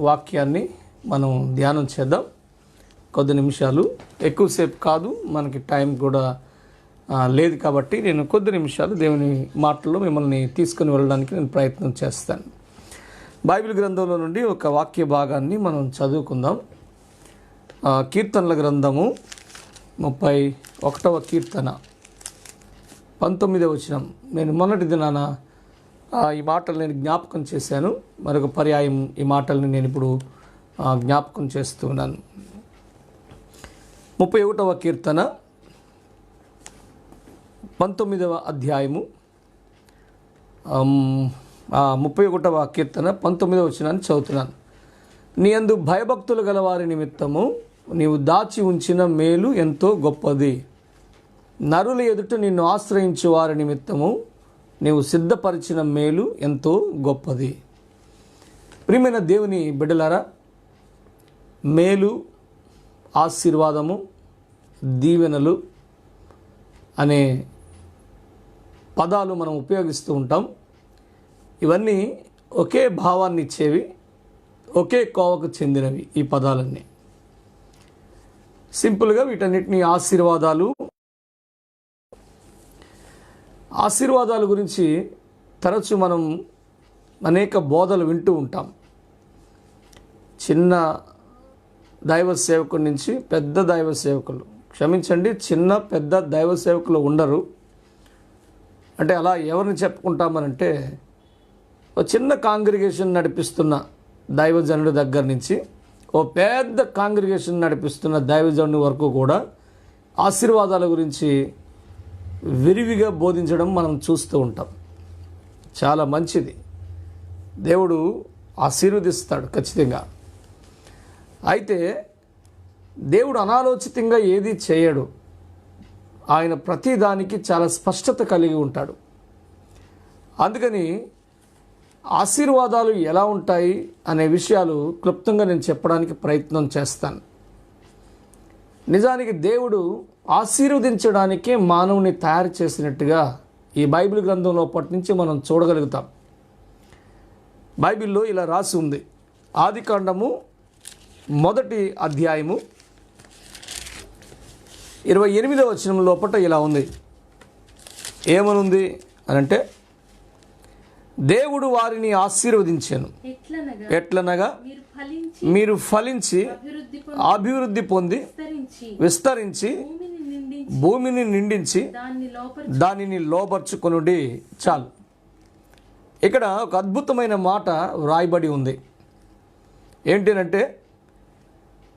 వాక్యాన్ని మనం ధ్యానం చేద్దాం. కొద్ది నిమిషాలు, ఎక్కువసేపు కాదు, మనకి టైం కూడా లేదు కాబట్టి నేను కొద్ది నిమిషాలు దేవుని మాటల్లో మిమ్మల్ని తీసుకుని వెళ్ళడానికి నేను ప్రయత్నం చేస్తాను. బైబిల్ గ్రంథంలో నుండి ఒక వాక్య భాగాన్ని మనం చదువుకుందాం. కీర్తనల గ్రంథము 31వ కీర్తన 19వ వచనం. నేను మొన్నటి దినాన ఈ మాటలు నేను జ్ఞాపకం చేశాను. మరొక పర్యాయం ఈ మాటల్ని నేను ఇప్పుడు జ్ఞాపకం చేస్తున్నాను. 31వ కీర్తన 19వ అధ్యాయము 31వ కీర్తన 19వ వచనాన్ని చదువుతున్నాను. నీ యందు భయభక్తులు గలవారి నిమిత్తము నీవు దాచి ఉంచిన మేలు ఎంతో గొప్పది. నరుల ఎదుట నిన్ను ఆశ్రయించు వారి నిమిత్తము నీవు సిద్ధపరిచిన మేలు ఎంతో గొప్పది. ప్రియమైన దేవుని బిడ్డలారా, మేలు, ఆశీర్వాదము, దీవెనలు అనే పదాలు మనం ఉపయోగిస్తూ ఉంటాం. ఇవన్నీ ఒకే భావాన్ని ఇచ్చేవి, ఒకే కోవకు చెందినవి. ఈ పదాలన్నీ సింపుల్గా వీటన్నిటిని ఆశీర్వాదాల గురించి తరచు మనం అనేక బోధలు వింటూ ఉంటాం. చిన్న దైవ సేవకుడి నుంచి పెద్ద దైవ సేవకులు, చిన్న పెద్ద దైవ సేవకులు ఉండరు. అంటే అలా ఎవరిని చెప్పుకుంటామనంటే, ఒక చిన్న కాంగ్రిగేషన్ నడిపిస్తున్న దైవజనుడి దగ్గర నుంచి ఓ పెద్ద కాంగ్రిగేషన్ నడిపిస్తున్న దైవజనుడి వరకు కూడా ఆశీర్వాదాల గురించి విరివిగా బోధించడం మనం చూస్తూ ఉంటాం. చాలా మంచిది, దేవుడు ఆశీర్వదిస్తాడు ఖచ్చితంగా. అయితే దేవుడు అనాలోచితంగా ఏది చేయడు. ఆయన ప్రతి దానికి చాలా స్పష్టత కలిగి ఉంటాడు. అందుకని ఆశీర్వాదాలు ఎలా ఉంటాయి అనే విషయాలు క్లుప్తంగా నేను చెప్పడానికి ప్రయత్నం చేస్తాను. నిజానికి దేవుడు ఆశీర్వదించడానికే మానవుని తయారు చేసినట్టుగా ఈ బైబిల్ గ్రంథంలో అప్పటి నుంచి మనం చూడగలుగుతాం. బైబిల్లో ఇలా రాసి ఉంది. ఆదికాండము 1వ అధ్యాయము 28వ వచనం లోపట ఇలా ఉంది. ఏమనుంది అనంటే, దేవుడు వారిని ఆశీర్వదించెను ఎట్లనగా మీరు ఫలించి అభివృద్ధి పొంది విస్తరించి భూమిని నిండించి దానిని లోబర్చుకొనుడి. చాలు. ఇక్కడ ఒక అద్భుతమైన మాట వ్రాయబడి ఉంది. ఏంటంటే,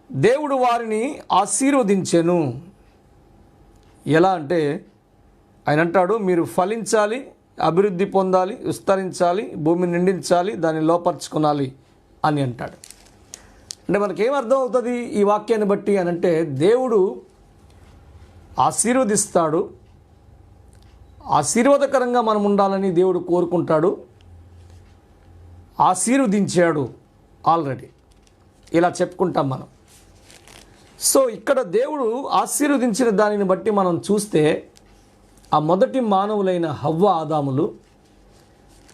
దేవుడు వారిని ఆశీర్వదించెను. ఎలా అంటే, ఆయన అంటాడు, మీరు ఫలించాలి, అభివృద్ధి పొందాలి, విస్తరించాలి, భూమిని నిండించాలి, దాన్ని లోపరుచుకోవాలి అని అంటాడు. అంటే మనకేం అర్థం అవుతుంది ఈ వాక్యాన్ని బట్టి అని అంటే, దేవుడు ఆశీర్వదిస్తాడు, ఆశీర్వాదకరంగా మనం ఉండాలని దేవుడు కోరుకుంటాడు, ఆశీర్వదించాడు ఆల్రెడీ. ఇలా చెప్పుకుంటాం మనం. సో ఇక్కడ దేవుడు ఆశీర్వదించిన దానిని బట్టి మనం చూస్తే, ఆ మొదటి మానవులైన హవ్వ, ఆదాములు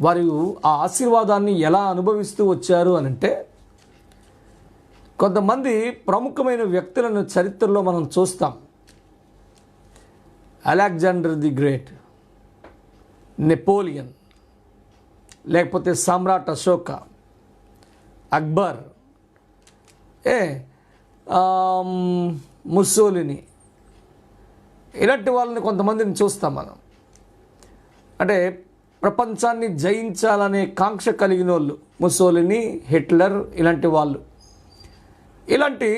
వారు ఆ ఆశీర్వాదాన్ని ఎలా అనుభవిస్తూ వచ్చారు అనంటే, కొంతమంది ప్రముఖమైన వ్యక్తులను చరిత్రలో మనం చూస్తాం. అలెగ్జాండర్ ది గ్రేట్, నెపోలియన్, లేకపోతే సమ్రాట్ అశోక, అక్బర్, ముస్సోలిని, ఇలాంటి వాళ్ళని కొంతమందిని చూస్తాం మనం. అంటే ప్రపంచాన్ని జయించాలనే కాంక్ష కలిగిన వాళ్ళు ముస్సోలిని, హిట్లర్, ఇలాంటి వాళ్ళు. ఇలాంటి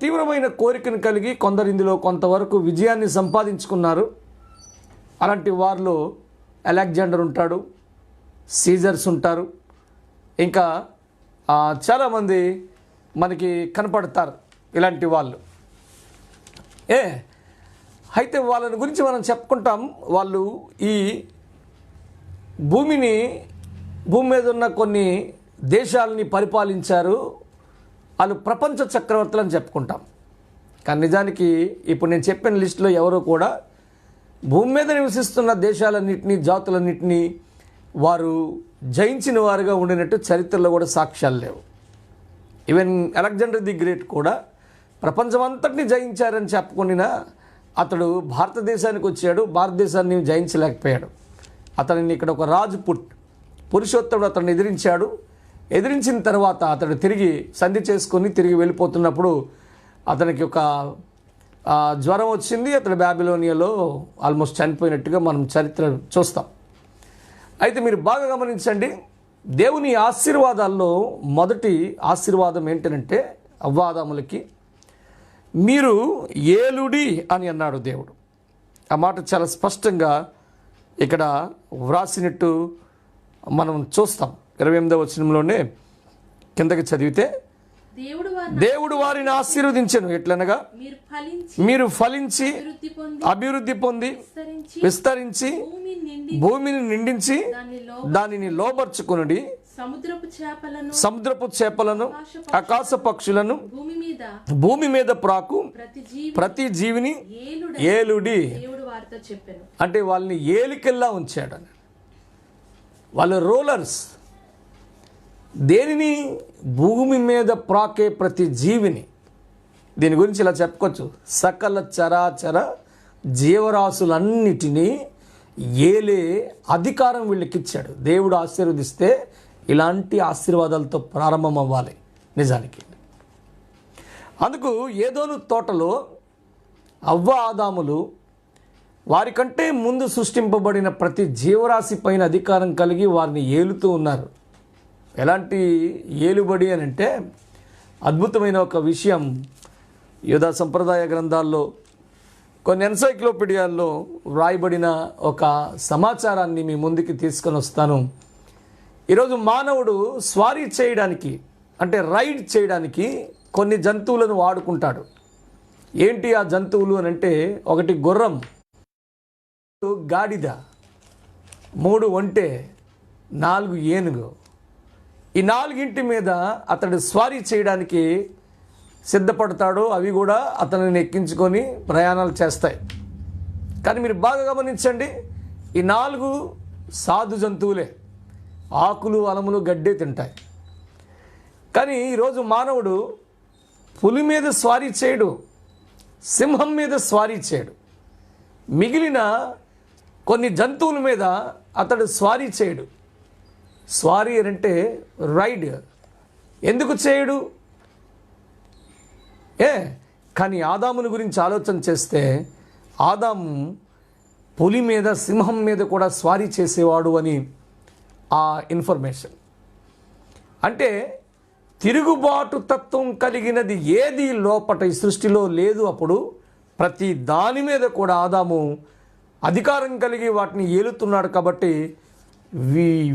తీవ్రమైన కోరికను కలిగి కొందరు ఇందులో కొంతవరకు విజయాన్ని సంపాదించుకున్నారు. అలాంటి వారిలో అలెగ్జాండర్ ఉంటాడు, సీజర్స్ ఉంటారు, ఇంకా చాలామంది మనకి కనపడతారు ఇలాంటి వాళ్ళు. అయితే వాళ్ళని గురించి మనం చెప్పుకుంటాం. వాళ్ళు ఈ భూమి మీద ఉన్న కొన్ని దేశాలని పరిపాలించారు. వాళ్ళు ప్రపంచ చక్రవర్తులు అని చెప్పుకుంటాం. కానీ నిజానికి ఇప్పుడు నేను చెప్పిన లిస్టులో ఎవరు కూడా భూమి మీద నివసిస్తున్న దేశాలన్నింటినీ, జాతులన్నింటినీ వారు జయించిన వారుగా ఉండినట్టు చరిత్రలో కూడా సాక్ష్యాలు లేవు. ఈవెన్ అలెగ్జాండర్ ది గ్రేట్ కూడా ప్రపంచమంతటిని జయించారని చెప్పుకునినా అతడు భారతదేశానికి వచ్చాడు, భారతదేశాన్ని జయించలేకపోయాడు. అతనిని ఇక్కడ ఒక పురుషోత్తముడు అతన్ని ఎదిరించాడు. ఎదిరించిన తర్వాత అతడు తిరిగి సంధి చేసుకొని తిరిగి వెళ్ళిపోతున్నప్పుడు అతనికి ఒక జ్వరం వచ్చింది. అతడు బాబిలోనియాలో ఆల్మోస్ట్ చనిపోయినట్టుగా మనం చరిత్ర చూస్తాం. అయితే మీరు బాగా గమనించండి, దేవుని ఆశీర్వాదాల్లో మొదటి ఆశీర్వాదం ఏంటంటే అవ్వాదాములకి మీరు ఏలుడి అని అన్నాడు దేవుడు. ఆ మాట చాలా స్పష్టంగా ఇక్కడ వ్రాసినట్టు మనం చూస్తాం. 28వ వచనంలోనే కిందకి చదివితే దేవుడు వారిని ఆశీర్వదించెను ఎట్లనగా మీరు ఫలించి అభివృద్ధి పొంది విస్తరించి భూమిని నిండించి దానిని లోబర్చుకునుడి, సముద్రపు చేపలను ఆకాశ పక్షులను భూమి మీద ప్రాకు ప్రతి జీవిని ఏలుడి. అంటే వాళ్ళని ఏలికెల్లా ఉంచాడు. వాళ్ళు రూలర్స్. దేనిని? భూమి మీద ప్రాకే ప్రతి జీవిని. దీని గురించి ఇలా చెప్పుకోవచ్చు, సకల చరాచర జీవరాశులన్నిటినీ ఏలే అధికారం వీళ్ళకి ఇచ్చాడు. దేవుడు ఆశీర్వదిస్తే ఇలాంటి ఆశీర్వాదాలతో ప్రారంభం అవ్వాలి నిజానికి. అందుకు ఏదోను తోటలో అవ్వ ఆదాములు వారికంటే ముందు సృష్టింపబడిన ప్రతి జీవరాశి పైన అధికారం కలిగి వారిని ఏలుతూ ఉన్నారు. ఎలాంటి ఏలుబడి అని అంటే అద్భుతమైన ఒక విషయం యూదా సంప్రదాయ గ్రంథాల్లో కొన్ని ఎన్సైక్లోపీడియాల్లో వ్రాయబడిన ఒక సమాచారాన్ని మీ ముందుకి తీసుకొని వస్తాను. ఈరోజు మానవుడు స్వారీ చేయడానికి అంటే రైడ్ చేయడానికి కొన్ని జంతువులను వాడుకుంటాడు. ఏంటి ఆ జంతువులు అని అంటే, ఒకటి గుర్రం, గాడిద, 3 ఒంటె, 4 ఏనుగు. ఈ 4ంటి మీద అతడు స్వారీ చేయడానికి సిద్ధపడతాడు. అవి కూడా అతనిని ఎక్కించుకొని ప్రయాణాలు చేస్తాయి. కానీ మీరు బాగా గమనించండి, ఈ 4 సాధు జంతువులే, ఆకులు అలములు గడ్డే తింటాయి. కానీ ఈరోజు మానవుడు పులి మీద స్వారీ చేయడు, సింహం మీద స్వారీ చేయడు, మిగిలిన కొన్ని జంతువుల మీద అతడు స్వారీ చేయడు. స్వారీ అంటే రైడ్. ఎందుకు చేయడు? కానీ ఆదాముని గురించి ఆలోచన చేస్తే ఆదాము పులి మీద సింహం మీద కూడా స్వారీ చేసేవాడు అని ఆ ఇన్ఫర్మేషన్. అంటే తిరుగుబాటు తత్వం కలిగినది ఏది లోపట ఈ సృష్టిలో లేదు. అప్పుడు ప్రతి దాని మీద కూడా ఆదాము అధికారం కలిగి వాటిని ఏలుతున్నాడు. కాబట్టి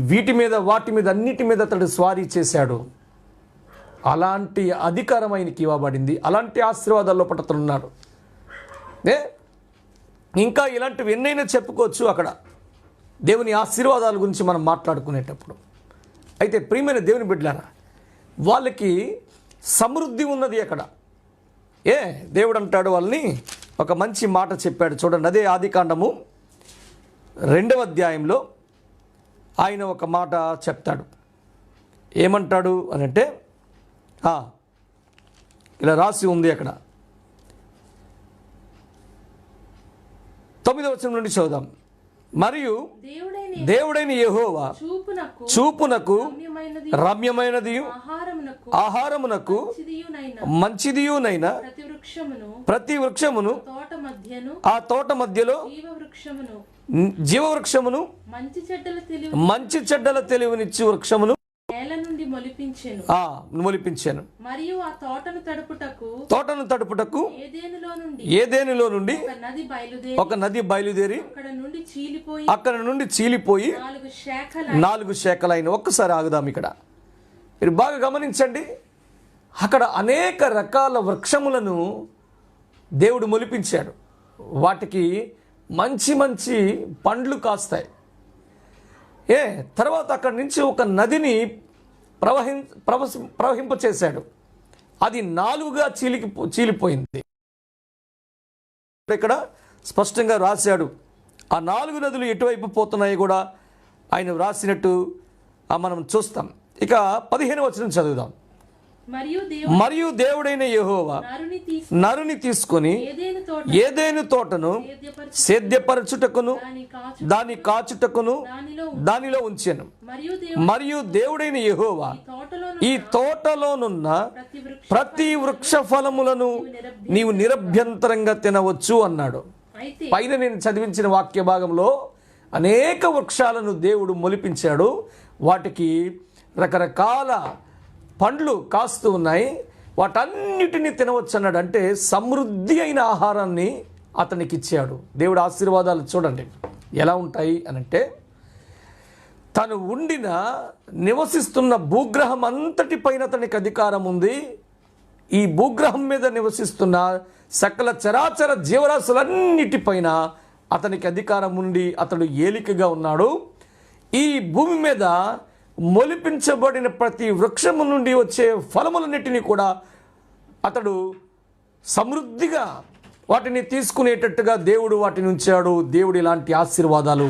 వీటి మీద వాటి మీద అన్నిటి మీద అతడు స్వారీ చేశాడు. అలాంటి అధికారం ఆయనకి ఇవ్వబడింది. అలాంటి ఆశీర్వాదాల్లో పడుతున్నాడు. ఇంకా ఇలాంటివి ఎన్నైనా చెప్పుకోవచ్చు అక్కడ దేవుని ఆశీర్వాదాల గురించి మనం మాట్లాడుకునేటప్పుడు. అయితే ప్రియమైన దేవుని బిడ్డలారా, వాళ్ళకి సమృద్ధి ఉన్నది అక్కడ. దేవుడు అంటాడు వాళ్ళని ఒక మంచి మాట చెప్పాడు చూడండి. అదే ఆదికాండము 2వ అధ్యాయంలో ఆయన ఒక మాట చెప్తాడు. ఏమంటాడు అని అంటే, ఇలా రాసి ఉంది అక్కడ. 9వ వచనం నుండి చదువుదాం. మరియు దేవుడైన యెహోవా చూపునకు రమ్యమైనది ఆహారమునకు మంచిదియునైన ప్రతి వృక్షమును ఆ తోట మధ్యలో జీవవృక్షమును మంచి చెడ్డల తెలివినిచ్చు వృక్షమును మొలిపించాను. మరియు ఆ తోటను తడుపుటకు ఏదేనులో నుండి ఒక నది బయలుదేరి అక్కడ నుండి చీలిపోయి 4 శాఖలైన. ఒక్కసారి ఆగుదాం ఇక్కడ. మీరు బాగా గమనించండి, అక్కడ అనేక రకాల వృక్షములను దేవుడు మొలిపించాడు. వాటికి మంచి మంచి పండ్లు కాస్తాయి. తర్వాత అక్కడి నుంచి ఒక నదిని ప్రవహింపచేశాడు. అది 4గా చీలిపోయింది. ఇక్కడ స్పష్టంగా రాశాడు. ఆ 4 నదులు ఎటువైపు పోతున్నాయి కూడా ఆయన వ్రాసినట్టు మనం చూస్తాం. ఇక 15వ వచనం చదువుదాం. మరియు దేవుడైన యెహోవా నరుని తీసుకొని ఏదెను తోటను సేద్యపరచుటకును దాని కాచుటకును దానిలో ఉంచెను. మరియు దేవుడైన యెహోవా ఈ తోటలోనున్న ప్రతి వృక్ష ఫలములను నీవు నిరభ్యంతరంగా తినవచ్చు అన్నాడు. పైన నేను చదివించిన వాక్య భాగంలో అనేక వృక్షాలను దేవుడు మొలిపించాడు. వాటికి రకరకాల పండ్లు కాస్తూ ఉన్నాయి. వాటన్నిటిని తినవచ్చు అన్నాడు. అంటే సమృద్ధి అయిన ఆహారాన్ని అతనికి ఇచ్చాడు. దేవుడు ఆశీర్వాదాలు చూడండి ఎలా ఉంటాయి అనంటే, తను నివసిస్తున్న భూగ్రహం అంతటి పైన అతనికి అధికారం ఉంది. ఈ భూగ్రహం మీద నివసిస్తున్న సకల చరాచర జీవరాశులన్నిటిపైన అతనికి అధికారం ఉండి అతడు ఏలికగా ఉన్నాడు. ఈ భూమి మీద మొలిపించబడిన ప్రతి వృక్షము నుండి వచ్చే ఫలములన్నిటినీ కూడా అతడు సమృద్ధిగా వాటిని తీసుకునేటట్టుగా దేవుడు వాటిని ఉంచాడు. దేవుడు ఇలాంటి ఆశీర్వాదాలు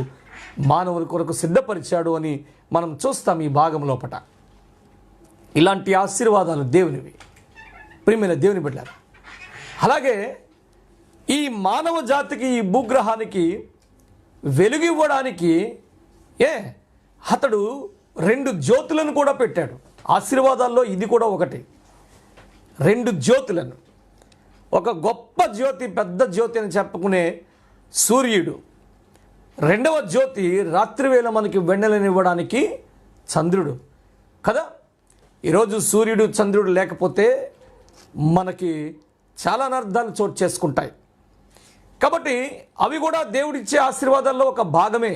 మానవుల కొరకు సిద్ధపరిచాడు అని మనం చూస్తాం ఈ భాగం లోపట. ఇలాంటి ఆశీర్వాదాలు దేవునివి, ప్రియమైన దేవుని బిడ్డలారా. అలాగే ఈ మానవ జాతికి, ఈ భూగ్రహానికి వెలుగు ఇవ్వడానికి అతడు 2 జ్యోతులను కూడా పెట్టాడు. ఆశీర్వాదాల్లో ఇది కూడా ఒకటి. 2 జ్యోతులను, ఒక గొప్ప జ్యోతి, పెద్ద జ్యోతి అని చెప్పుకునే సూర్యుడు, రెండవ జ్యోతి రాత్రివేళ మనకి వెన్నెలనివ్వడానికి చంద్రుడు కదా. ఈరోజు సూర్యుడు చంద్రుడు లేకపోతే మనకి చాలా అనర్థాలు చోటు చేసుకుంటాయి. కాబట్టి అవి కూడా దేవుడిచ్చే ఆశీర్వాదాల్లో ఒక భాగమే.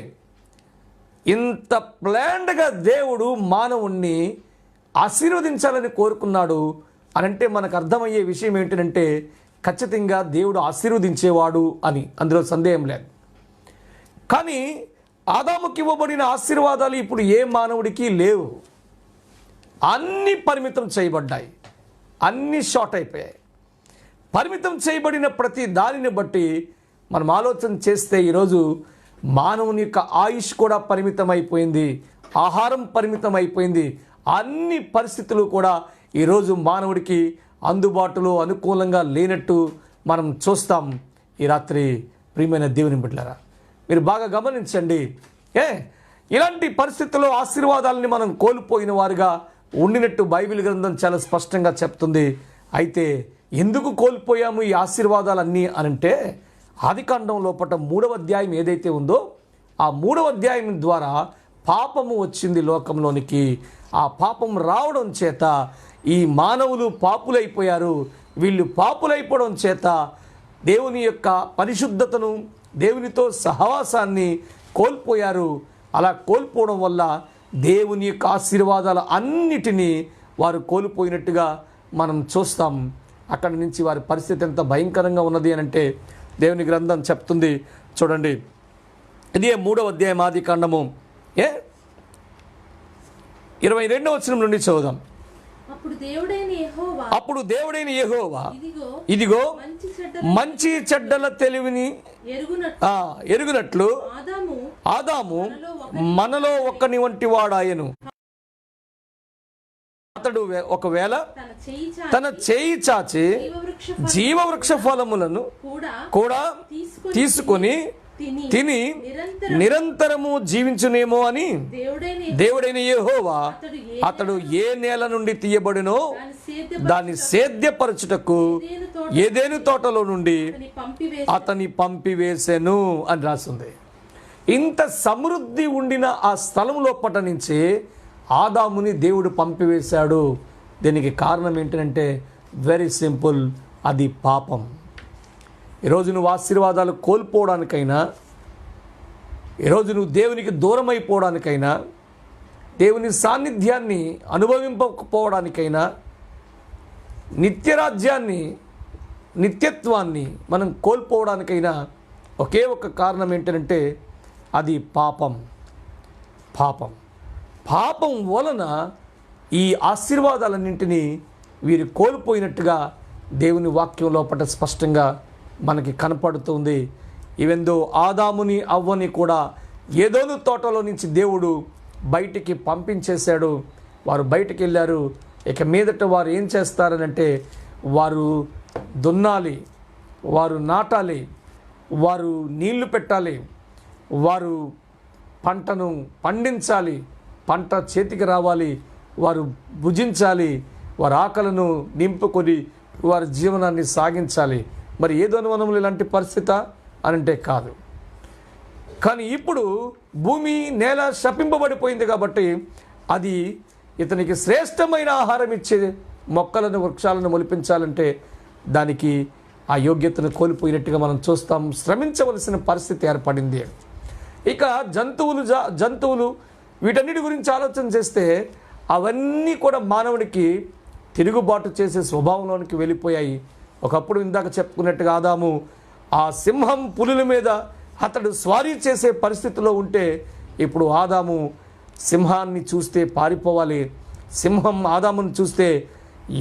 ఇంత ప్లాన్డ్గా దేవుడు మానవుణ్ణి ఆశీర్వదించాలని కోరుకున్నాడు అనంటే మనకు అర్థమయ్యే విషయం ఏంటంటే ఖచ్చితంగా దేవుడు ఆశీర్వదించేవాడు అని, అందులో సందేహం లేదు. కానీ ఆదాముకి ఇవ్వబడిన ఆశీర్వాదాలు ఇప్పుడు ఏ మానవుడికి లేవు. అన్నీ పరిమితం చేయబడ్డాయి, అన్నీ షార్ట్ అయిపోయాయి. పరిమితం చేయబడిన ప్రతి దానిని బట్టి మనం ఆలోచన చేస్తే ఈరోజు మానవుని యొక్క ఆయుష్ కూడా పరిమితం అయిపోయింది, ఆహారం పరిమితం అయిపోయింది. అన్ని పరిస్థితులు కూడా ఈరోజు మానవుడికి అందుబాటులో అనుకూలంగా లేనట్టు మనం చూస్తాం ఈ రాత్రి. ప్రియమైన దేవుని బిడ్డలారా, మీరు బాగా గమనించండి. ఇలాంటి పరిస్థితుల్లో ఆశీర్వాదాలని మనం కోల్పోయిన వారుగా ఉండినట్టు బైబిల్ గ్రంథం చాలా స్పష్టంగా చెప్తుంది. అయితే ఎందుకు కోల్పోయాము ఈ ఆశీర్వాదాలన్నీ అనంటే, ఆదికాండం లోపల 3వ అధ్యాయం ఏదైతే ఉందో ఆ 3వ అధ్యాయం ద్వారా పాపము వచ్చింది లోకంలోనికి. ఆ పాపం రావడం చేత ఈ మానవులు పాపులైపోయారు. వీళ్ళు పాపులైపోవడం చేత దేవుని యొక్క పరిశుద్ధతను, దేవునితో సహవాసాన్ని కోల్పోయారు. అలా కోల్పోవడం వల్ల దేవుని యొక్క ఆశీర్వాదాల అన్నిటినీ వారు కోల్పోయినట్టుగా మనం చూస్తాం. అక్కడి నుంచి వారి పరిస్థితి ఎంత భయంకరంగా ఉన్నది అని అంటే దేవుని గ్రంథం చెప్తుంది. చూడండి, ఇది 3వ అధ్యాయం ఆదికాండము 22వ వచనం నుండి చదువుదాం. అప్పుడు దేవుడైన యెహోవా ఇదిగో మంచి చెడ్డల తెలివిని ఎరుగునట్లు ఆదాము మనలో ఒకని వంటి వాడాయను. అతడు ఒకవేళ తన చేయి చాచి జీవవృక్ష ఫలములను కూడా తీసుకొని తిని నిరంతరము జీవించునేమో అని దేవుడైన యెహోవా అతడు ఏ నేల నుండి తీయబడినో దాన్ని సేద్యపరచుటకు ఏదెను తోటలో నుండి అతని పంపివేసెను అని రాస్తుంది. ఇంత సమృద్ధి ఉండిన ఆ స్థలం లోపట నుంచి ఆదాముని దేవుడు పంపివేశాడు. దీనికి కారణం ఏంటంటే వెరీ సింపుల్, అది పాపం. ఈరోజు నువ్వు ఆశీర్వాదాలు కోల్పోవడానికైనా, ఈరోజు నువ్వు దేవునికి దూరం అయిపోవడానికైనా, దేవుని సాన్నిధ్యాన్ని అనుభవింపకపోవడానికైనా, నిత్యరాజ్యాన్ని, నిత్యత్వాన్ని మనం కోల్పోవడానికైనా ఒకే ఒక కారణం ఏంటంటే అది పాపం. పాపం వలన ఈ ఆశీర్వాదాలన్నింటినీ వీరు కోల్పోయినట్టుగా దేవుని వాక్యం లోపల స్పష్టంగా మనకి కనపడుతుంది. ఈవెందో ఆదాముని అవ్వని కూడా ఏదోను తోటలో నుంచి దేవుడు బయటికి పంపించేశాడు. వారు బయటికి వెళ్ళారు. ఇక మీదట వారు ఏం చేస్తారనంటే వారు దున్నాలి, వారు నాటాలి, వారు నీళ్లు పెట్టాలి, వారు పంటను పండించాలి, పంట చేతికి రావాలి, వారు భుజించాలి, వారి ఆకలను నింపుకొని వారి జీవనాన్ని సాగించాలి. మరి ఏదో అనువనములు ఇలాంటి పరిస్థితి అనంటే కాదు. కానీ ఇప్పుడు భూమి నేల శపింపబడిపోయింది కాబట్టి అది ఇతనికి శ్రేష్టమైన ఆహారం ఇచ్చే మొక్కలను వృక్షాలను మొలిపించాలంటే దానికి ఆ యోగ్యతను కోల్పోయినట్టుగా మనం చూస్తాం. శ్రమించవలసిన పరిస్థితి ఏర్పడింది. ఇక జంతువులు వీటన్నిటి గురించి ఆలోచన చేస్తే అవన్నీ కూడా మానవుడికి తిరుగుబాటు చేసే స్వభావంలోనికి వెళ్ళిపోయాయి. ఒకప్పుడు ఇందాక చెప్పుకున్నట్టుగా ఆదాము ఆ సింహం పులుల మీద అతడు స్వారీ చేసే పరిస్థితిలో ఉంటే ఇప్పుడు ఆదాము సింహాన్ని చూస్తే పారిపోవాలి. సింహం ఆదామును చూస్తే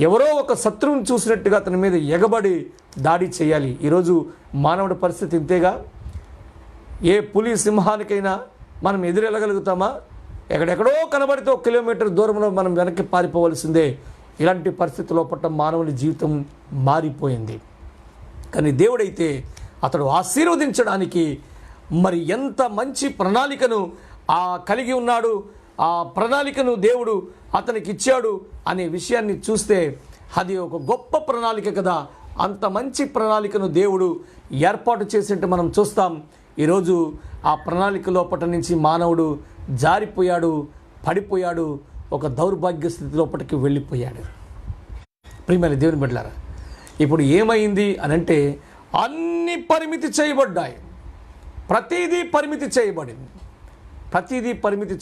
ఎవరో ఒక శత్రువుని చూసినట్టుగా అతని మీద ఎగబడి దాడి చేయాలి. ఈరోజు మానవుడి పరిస్థితి ఇంతేగా. ఏ పులి సింహానికైనా మనం ఎదురెళ్ళగలుగుతామా? ఎక్కడెక్కడో కనబడితే 1 కిలోమీటర్ దూరంలో మనం వెనక్కి పారిపోవలసిందే. ఇలాంటి పరిస్థితుల్లో పట్ల మానవుని జీవితం మారిపోయింది. కానీ దేవుడైతే అతడు ఆశీర్వదించడానికి మరి ఎంత మంచి ప్రణాళికను కలిగి ఉన్నాడు, ఆ ప్రణాళికను దేవుడు అతనికి ఇచ్చాడు అనే విషయాన్ని చూస్తే అది ఒక గొప్ప ప్రణాళిక కదా. అంత మంచి ప్రణాళికను దేవుడు ఏర్పాటు చేసినట్టు మనం చూస్తాం. ఈరోజు ఆ ప్రణాళిక లోపట నుంచి మానవుడు జారిపోయాడు, పడిపోయాడు, ఒక దౌర్భాగ్య స్థితి లోపటికి వెళ్ళిపోయాడు. ప్రియమైన దేవుని బిడ్డలారా, ఇప్పుడు ఏమైంది అనంటే అన్ని పరిమితి చేయబడ్డాయి. ప్రతిదీ పరిమితి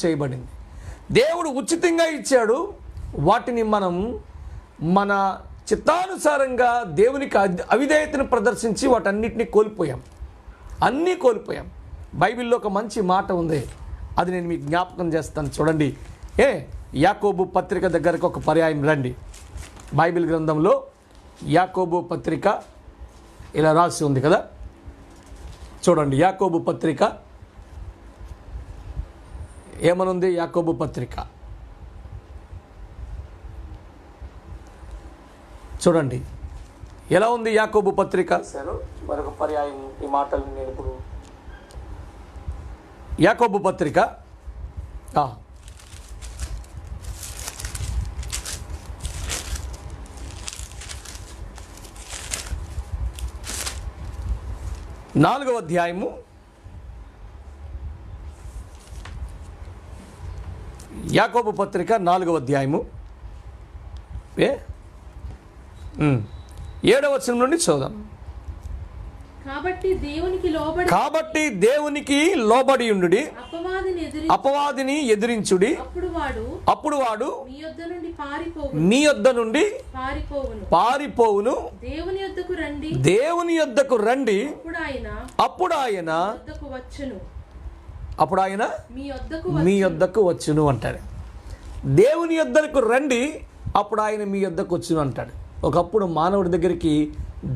చేయబడింది. దేవుడు ఉచితంగా ఇచ్చాడు. వాటిని మనం మన చిత్తానుసారంగా దేవునికి అవిధేయతను ప్రదర్శించి వాటన్నిటిని కోల్పోయాం. బైబిల్లో ఒక మంచి మాట ఉంది, అది నేను మీకు జ్ఞాపకం చేస్తాను. చూడండి, యాకోబు పత్రిక దగ్గరకు ఒక పర్యాయం రండి. బైబిల్ గ్రంథంలో యాకోబు పత్రిక ఇలా రాసి ఉంది కదా. చూడండి, యాకోబు పత్రిక ఏమనుంది? యాకోబు పత్రిక చూడండి ఎలా ఉంది. యాకోబు పత్రిక మరొక పర్యాయం ఈ మాటలు నేను ఇప్పుడు యాకోబు పత్రిక 4వ అధ్యాయము 4వ అధ్యాయము 7వ వచనం నుండి చదువుదాం. కాబట్టి దేవునికి లోబడి ఉండుడి, అపవాదిని ఎదిరించుడి, అప్పుడు వాడు మీ యొద్ద నుండి పారిపోవును. దేవుని యొద్దకు రండి, అప్పుడు ఆయన మీ యొద్దకు వచ్చును అంటాడు. దేవుని యొద్దకు రండి, అప్పుడు ఆయన మీ యొద్దకు వచ్చును అంటాడు. ఒకప్పుడు మానవుడి దగ్గరికి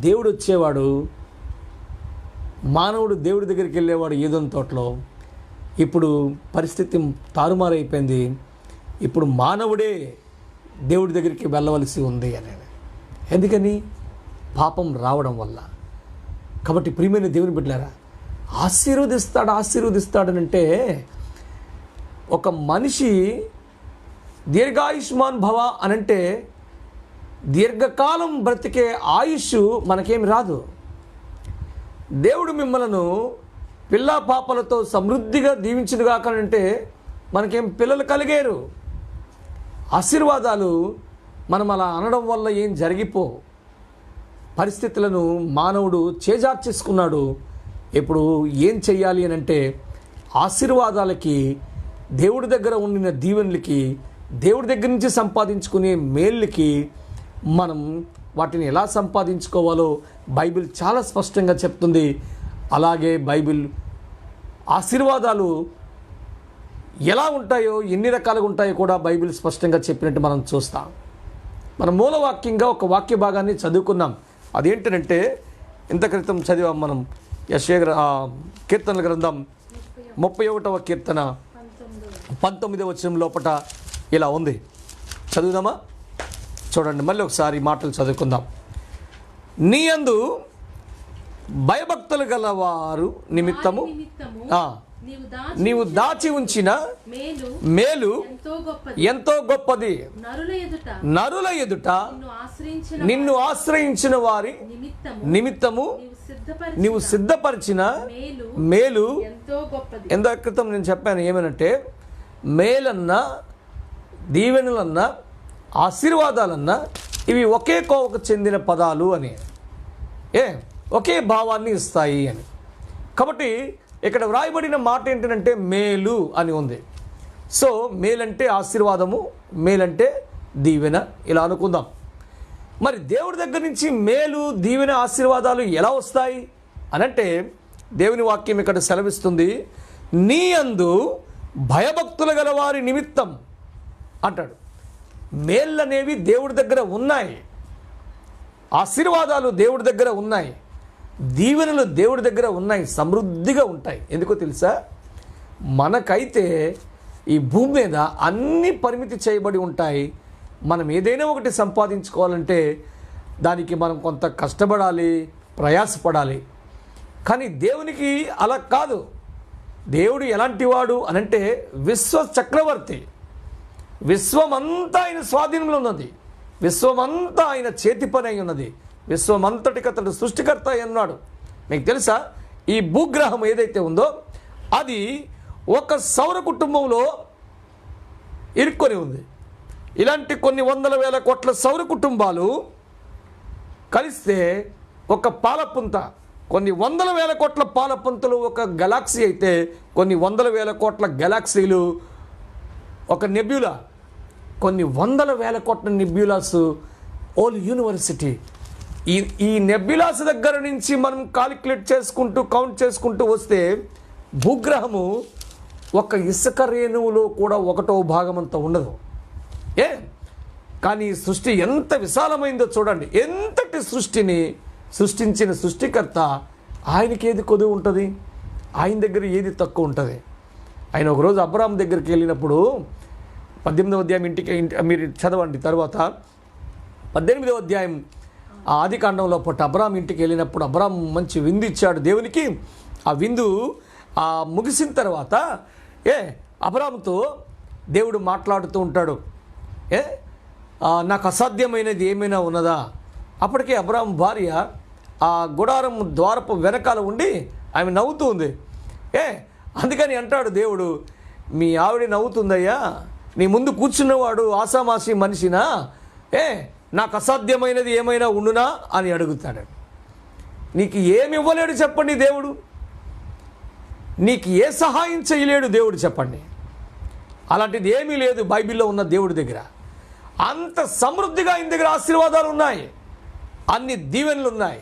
దేవుడు వచ్చేవాడు, మానవుడు దేవుడి దగ్గరికి వెళ్ళేవాడు ఏదోని తోటలో. ఇప్పుడు పరిస్థితి తారుమారైపోయింది. ఇప్పుడు మానవుడే దేవుడి దగ్గరికి వెళ్ళవలసి ఉంది అనేది. ఎందుకని? పాపం రావడం వల్ల. కాబట్టి ప్రియమైన దేవుని బిడ్డలారా, ఆశీర్వదిస్తాడనంటే ఒక మనిషి దీర్ఘాయుష్మాన్ భవ అనంటే దీర్ఘకాలం బ్రతికే ఆయుష్ మనకేమి రాదు. దేవుడు మిమ్మలను పిల్లా పాపలతో సమృద్ధిగా దీవించునుగా కానంటే మనకేం పిల్లలు కలిగారు. ఆశీర్వాదాలు మనం అలా అనడం వల్ల ఏం జరిగిపో. పరిస్థితులను మానవుడు చేజార్చేసుకున్నాడు. ఇప్పుడు ఏం చెయ్యాలి అని అంటే ఆశీర్వాదాలకి, దేవుడి దగ్గర ఉండిన దీవెనలకి, దేవుడి దగ్గర నుంచి సంపాదించుకునే మేళ్ళకి మనం వాటిని ఎలా సంపాదించుకోవాలో బైబిల్ చాలా స్పష్టంగా చెప్తుంది. అలాగే బైబిల్ ఆశీర్వాదాలు ఎలా ఉంటాయో, ఎన్ని రకాలుగా ఉంటాయో కూడా బైబిల్ స్పష్టంగా చెప్పినట్టు మనం చూస్తాం. మన మూలవాక్యంగా ఒక వాక్య భాగాన్ని చదువుకున్నాం. అదేంటంటే ఇంత క్రితం చదివాం మనం. కీర్తనల గ్రంథం 31వ కీర్తన 19వ వచనం లోపట ఇలా ఉంది. చదువుదామా? చూడండి, మళ్ళీ ఒకసారి ఈ మాటలు చదువుకుందాం. నీ యందు భయభక్తులు గలవారు నిమిత్తము నీవు దాచి ఉంచిన మేలు ఎంతో గొప్పది. నరుల ఎదుట నిన్ను ఆశ్రయించిన వారి నిమిత్తము నీవు సిద్ధపరిచిన మేలు ఎంతో క్రితం నేను చెప్పాను ఏమనంటే, మేలన్నా దీవెనలన్నా ఆశీర్వాదాలన్నా ఇవి ఒకే కోవకు చెందిన పదాలు అని, ఒకే భావాన్ని ఇస్తాయి అని. కాబట్టి ఇక్కడ వ్రాయబడిన మాట ఏంటంటే మేలు అని ఉంది. సో మేలంటే ఆశీర్వాదము, మేలంటే దీవెన, ఇలా అనుకుందాం. మరి దేవుడి దగ్గర నుంచి మేలు, దీవెన, ఆశీర్వాదాలు ఎలా వస్తాయి అనంటే దేవుని వాక్యం ఇక్కడ సెలవిస్తుంది, నీ యందు భయభక్తులు గల వారి నిమిత్తం అంటాడు. మేళ్ళు అనేవి దేవుడి దగ్గర ఉన్నాయి, ఆశీర్వాదాలు దేవుడి దగ్గర ఉన్నాయి, దీవెనలు దేవుడి దగ్గర ఉన్నాయి, సమృద్ధిగా ఉంటాయి. ఎందుకో తెలుసా, మనకైతే ఈ భూమి మీద అన్ని పరిమితి చేయబడి ఉంటాయి. మనం ఏదైనా ఒకటి సంపాదించుకోవాలంటే దానికి మనం కొంత కష్టపడాలి, ప్రయాసపడాలి. కానీ దేవునికి అలా కాదు. దేవుడు ఎలాంటి వాడు అనంటే విశ్వ చక్రవర్తి. విశ్వమంతా ఆయన స్వాధీనంలో ఉన్నది, విశ్వమంతా ఆయన చేతి పని అయి ఉన్నది, విశ్వమంతటికి అతడు సృష్టికర్త అయి ఉన్నాడు. మీకు తెలుసా, ఈ భూగ్రహం ఏదైతే ఉందో అది ఒక సౌర కుటుంబంలో ఇరుక్కొని ఉంది. ఇలాంటి కొన్ని వందల వేల కోట్ల సౌర కుటుంబాలు కలిస్తే ఒక పాలపుంత, కొన్ని వందల వేల కోట్ల పాలపుంతలు ఒక గెలాక్సీ అయితే, కొన్ని వందల వేల కోట్ల గెలాక్సీలు ఒక నెబ్యులా, కొన్ని వందల వేల కోట్ల నెబ్యులాస్ ఓల్ యూనివర్సిటీ. ఈ నెబ్యులాస్ దగ్గర నుంచి మనం కాలిక్యులేట్ చేసుకుంటూ కౌంట్ చేసుకుంటూ వస్తే భూగ్రహము ఒక ఇసుక రేణువులో కూడా 1/4 భాగమంతా ఉండదు. కానీ సృష్టి ఎంత విశాలమైందో చూడండి. ఎంతటి సృష్టిని సృష్టించిన సృష్టికర్త ఆయనకి ఏది కొద్దు ఉంటుంది, ఆయన దగ్గర ఏది తక్కువ ఉంటుంది. ఆయన ఒకరోజు అబ్రాహాం దగ్గరికి వెళ్ళినప్పుడు 18వ అధ్యాయం మీరు చదవండి. తర్వాత 18వ అధ్యాయం ఆది కాండంలో అబ్రాహాం ఇంటికి వెళ్ళినప్పుడు అబ్రాహాం మంచి విందు ఇచ్చాడు దేవునికి. ఆ విందు ముగిసిన తర్వాత అబ్రాహాంతో దేవుడు మాట్లాడుతూ ఉంటాడు, నాకు అసాధ్యమైనది ఏమైనా ఉన్నదా. అప్పటికే అబ్రాహాం భార్య ఆ గుడారం ద్వారపు వెనకాల ఉండి ఆమె నవ్వుతూ ఉంది. అందుకని అంటాడు దేవుడు, మీ ఆవిడ నవ్వుతుందయ్యా, నీ ముందు కూర్చున్నవాడు ఆసామాసి మనిషినా, నాకు అసాధ్యమైనది ఏమైనా ఉండునా అని అడుగుతాడు. నీకు ఏమి ఇవ్వలేడు చెప్పండి దేవుడు, నీకు ఏ సహాయం చేయలేడు దేవుడు చెప్పండి. అలాంటిది ఏమీ లేదు బైబిల్లో ఉన్న దేవుడి దగ్గర. అంత సమృద్ధిగా ఆయన దగ్గర ఆశీర్వాదాలు ఉన్నాయి, అన్ని దీవెనలు ఉన్నాయి.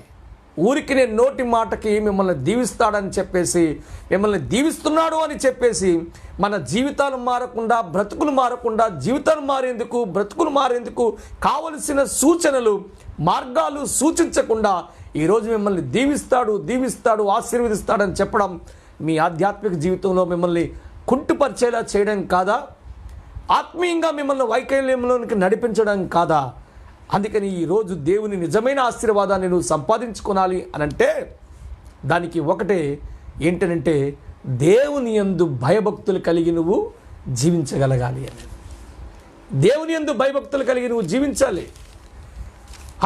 ఊరికి నేను నోటి మాటకి మిమ్మల్ని దీవిస్తాడని చెప్పేసి, మిమ్మల్ని దీవిస్తున్నాడు అని చెప్పేసి మన జీవితాలు మారకుండా, బ్రతుకులు మారకుండా, జీవితాలు మారేందుకు, బ్రతుకులు మారేందుకు కావలసిన సూచనలు, మార్గాలు సూచించకుండా ఈరోజు మిమ్మల్ని దీవిస్తాడు ఆశీర్వదిస్తాడని చెప్పడం మీ ఆధ్యాత్మిక జీవితంలో మిమ్మల్ని కుంటుపరిచేలా చేయడం కాదా? ఆత్మీయంగా మిమ్మల్ని వైకల్యంలోనికి నడిపించడం కాదా? అందుకని ఈరోజు దేవుని నిజమైన ఆశీర్వాదాన్ని నువ్వు సంపాదించుకోవాలి అనంటే దానికి ఒకటే ఏంటనంటే దేవుని యందు భయభక్తులు కలిగి నువ్వు జీవించగలగాలి అని. దేవుని యందు భయభక్తులు కలిగి నువ్వు జీవించాలి.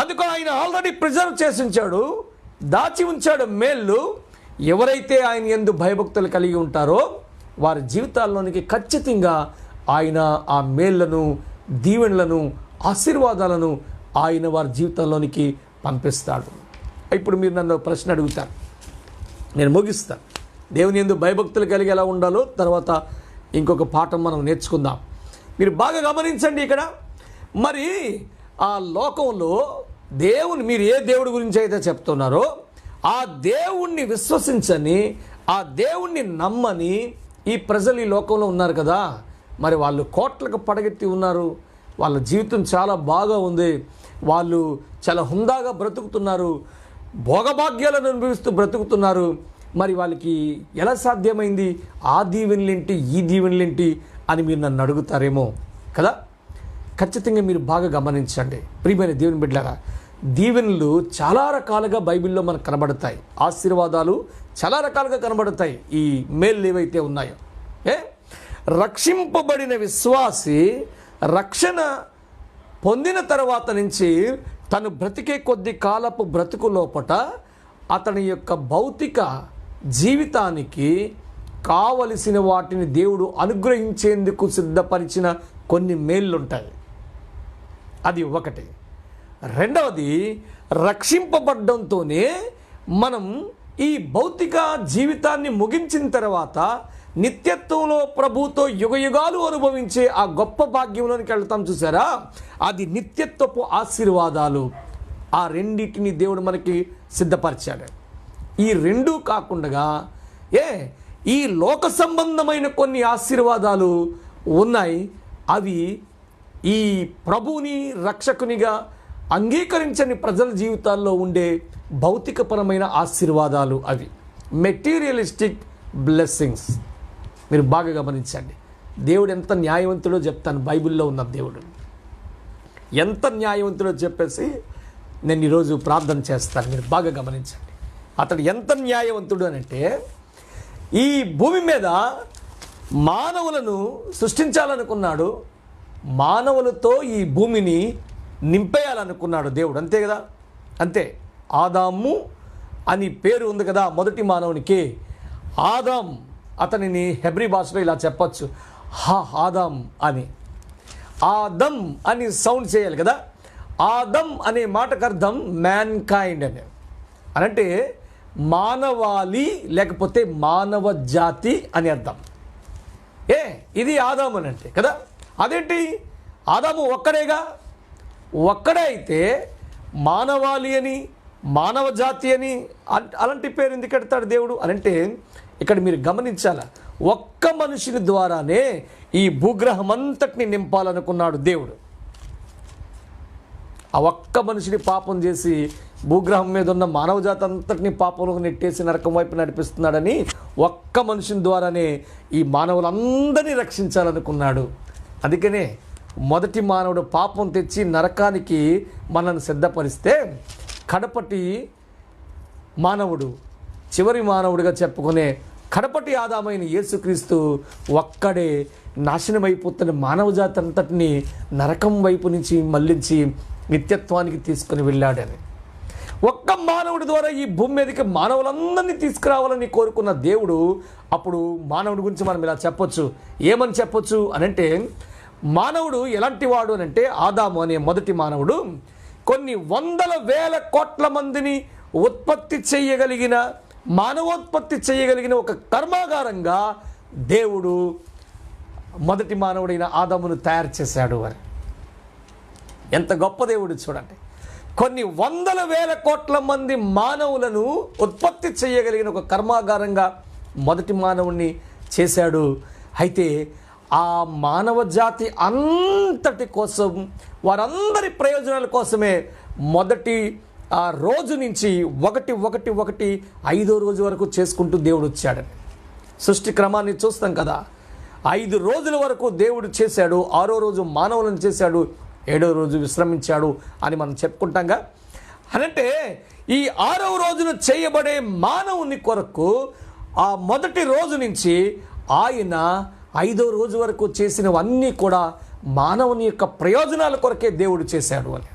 అందుకు ఆయన ఆల్రెడీ ప్రిజర్వ్ చేసి ఉంచాడు, దాచి ఉంచాడు మేళ్ళు. ఎవరైతే ఆయన యందు భయభక్తులు కలిగి ఉంటారో వారి జీవితాల్లోనికి ఖచ్చితంగా ఆయన ఆ మేళ్లను, దీవెనలను, ఆశీర్వాదాలను ఆయన వారి జీవితంలోనికి పంపిస్తాడు. ఇప్పుడు మీరు నన్ను ప్రశ్న అడుగుతారు, నేను ముగిస్తాను. దేవుని యందు భయభక్తులు కలిగి ఎలా ఉండాలో తర్వాత ఇంకొక పాఠం మనం నేర్చుకుందాం. మీరు బాగా గమనించండి. ఇక్కడ మరి ఆ లోకంలో మీరు ఏ దేవుడి గురించి అయితే చెప్తున్నారో ఆ దేవుణ్ణి విశ్వసించని, ఆ దేవుణ్ణి నమ్మని ఈ ప్రజలు ఈ లోకంలో ఉన్నారు కదా. మరి వాళ్ళు కోట్లకు పడగెత్తి ఉన్నారు, వాళ్ళ జీవితం చాలా బాగా ఉంది, వాళ్ళు చాలా హుందాగా బ్రతుకుతున్నారు, భోగభాగ్యాలను అనుభవిస్తూ బ్రతుకుతున్నారు. మరి వాళ్ళకి ఎలా సాధ్యమైంది ఆ దీవెనలేంటి, ఈ దీవెనలేంటి అని మీరు నన్ను అడుగుతారేమో కదా. ఖచ్చితంగా మీరు బాగా గమనించండి ప్రియమైన దేవుని బిడ్డలారా. దీవెనలు చాలా రకాలుగా బైబిల్లో మనకు కనబడతాయి, ఆశీర్వాదాలు చాలా రకాలుగా కనబడతాయి. ఈ మేలు ఏవైతే ఉన్నాయో, రక్షింపబడిన విశ్వాసి రక్షణ పొందిన తర్వాత నుంచి తను బ్రతికే కొద్ది కాలపు బ్రతుకు లోపట అతని యొక్క భౌతిక జీవితానికి కావలసిన వాటిని దేవుడు అనుగ్రహించేందుకు సిద్ధపరిచిన కొన్ని మేళ్ళుంటాయి. అది ఒకటి. రెండవది, రక్షింపబడ్డంతోనే మనం ఈ భౌతిక జీవితాన్ని ముగించిన తర్వాత నిత్యత్వంలో ప్రభుతో యుగయుగాలు అనుభవించే ఆ గొప్ప భాగ్యంలోనికి వెళ్తాం చూసారా, అది నిత్యత్వపు ఆశీర్వాదాలు. ఆ రెండింటిని దేవుడు మనకి సిద్ధపరిచాడు. ఈ రెండూ కాకుండా ఈ లోక సంబంధమైన కొన్ని ఆశీర్వాదాలు ఉన్నాయి. అవి ఈ ప్రభువుని రక్షకునిగా అంగీకరించని ప్రజల జీవితాల్లో ఉండే భౌతికపరమైన ఆశీర్వాదాలు. అవి మెటీరియలిస్టిక్ బ్లెస్సింగ్స్. మీరు బాగా గమనించండి. దేవుడు ఎంత న్యాయవంతుడో చెప్తాను. బైబిల్లో ఉన్న దేవుడు ఎంత న్యాయవంతుడో చెప్పేసి నేను ఈరోజు ప్రార్థన చేస్తాను. మీరు బాగా గమనించండి. అతడు ఎంత న్యాయవంతుడు అనంటే, ఈ భూమి మీద మానవులను సృష్టించాలనుకున్నాడు, మానవులతో ఈ భూమిని నింపేయాలనుకున్నాడు దేవుడు. అంతే కదా, అంతే. ఆదాము అని పేరు ఉంది కదా మొదటి మానవునికి. ఆదాం, అతనిని హెబ్రీ భాషలో ఇలా చెప్పచ్చు, ఆదాం అని. ఆదం అని సౌండ్ చేయాలి కదా. ఆదం అనే మాటకు అర్థం మ్యాన్ కైండ్ అని, అంటే మానవాళి లేకపోతే మానవ జాతి అని అర్థం. ఇది ఆదాము అని అంటే కదా. అదేంటి, ఆదాము ఒక్కడేగా. ఒక్కడే అయితే మానవాళి అని మానవ జాతి అని అలాంటి పేరు ఎందుకు పెడతాడు దేవుడు అనంటే, ఇక్కడ మీరు గమనించాల, ఒక్క మనిషిని ద్వారానే ఈ భూగ్రహం అంతటిని నింపాలనుకున్నాడు దేవుడు. ఆ ఒక్క మనిషిని పాపం చేసి భూగ్రహం మీద ఉన్న మానవ జాతి అంతటిని పాపంలోకి నెట్టేసి నరకం వైపు నడిపిస్తున్నాడని ఒక్క మనిషిని ద్వారానే ఈ మానవులందరినీ రక్షించాలనుకున్నాడు. అందుకనే మొదటి మానవుడు పాపం తెచ్చి నరకానికి మనల్ని సిద్ధపరిస్తే, కడపటి మానవుడు, చివరి మానవుడిగా చెప్పుకునే కడపటి ఆదామైన యేసుక్రీస్తు ఒక్కడే నాశనమైపోతున్న మానవ జాతి అంతటిని నరకం వైపు నుంచి మళ్లించి నిత్యత్వానికి తీసుకుని వెళ్ళాడని. ఒక్క మానవుడి ద్వారా ఈ భూమి మీదకి మానవులందరినీ తీసుకురావాలని కోరుకున్న దేవుడు, అప్పుడు మానవుడి గురించి మనం ఇలా చెప్పొచ్చు. ఏమని చెప్పొచ్చు అనంటే, మానవుడు ఎలాంటి వాడు అనంటే, ఆదాము అనే మొదటి మానవుడు కొన్ని వందల వేల కోట్ల మందిని ఉత్పత్తి చేయగలిగిన, మానవోత్పత్తి చేయగలిగిన ఒక కర్మాగారంగా దేవుడు మొదటి మానవుడైన ఆదామును తయారు చేశాడు అని. ఎంత గొప్ప దేవుడు చూడండి. కొన్ని వందల వేల కోట్ల మంది మానవులను ఉత్పత్తి చేయగలిగిన ఒక కర్మాగారంగా మొదటి మానవుణ్ణి చేశాడు. అయితే ఆ మానవ జాతి అంతటి కోసం, వారందరి ప్రయోజనాల కోసమే మొదటి ఆ రోజు నుంచి ఒకటి 5వ రోజు వరకు చేసుకుంటూ దేవుడు వచ్చాడని. సృష్టి క్రమాన్ని చూస్తాం కదా. 5 రోజుల వరకు దేవుడు చేశాడు, 6వ రోజు మానవులను చేశాడు, 7వ రోజు విశ్రమించాడు అని మనం చెప్పుకుంటాంగా. అనంటే ఈ 6వ రోజున చేయబడే మానవుని కొరకు ఆ మొదటి రోజు నుంచి ఆయన 5వ రోజు వరకు చేసినవన్నీ కూడా మానవుని యొక్క ప్రయోజనాల కొరకే దేవుడు చేశాడు అని.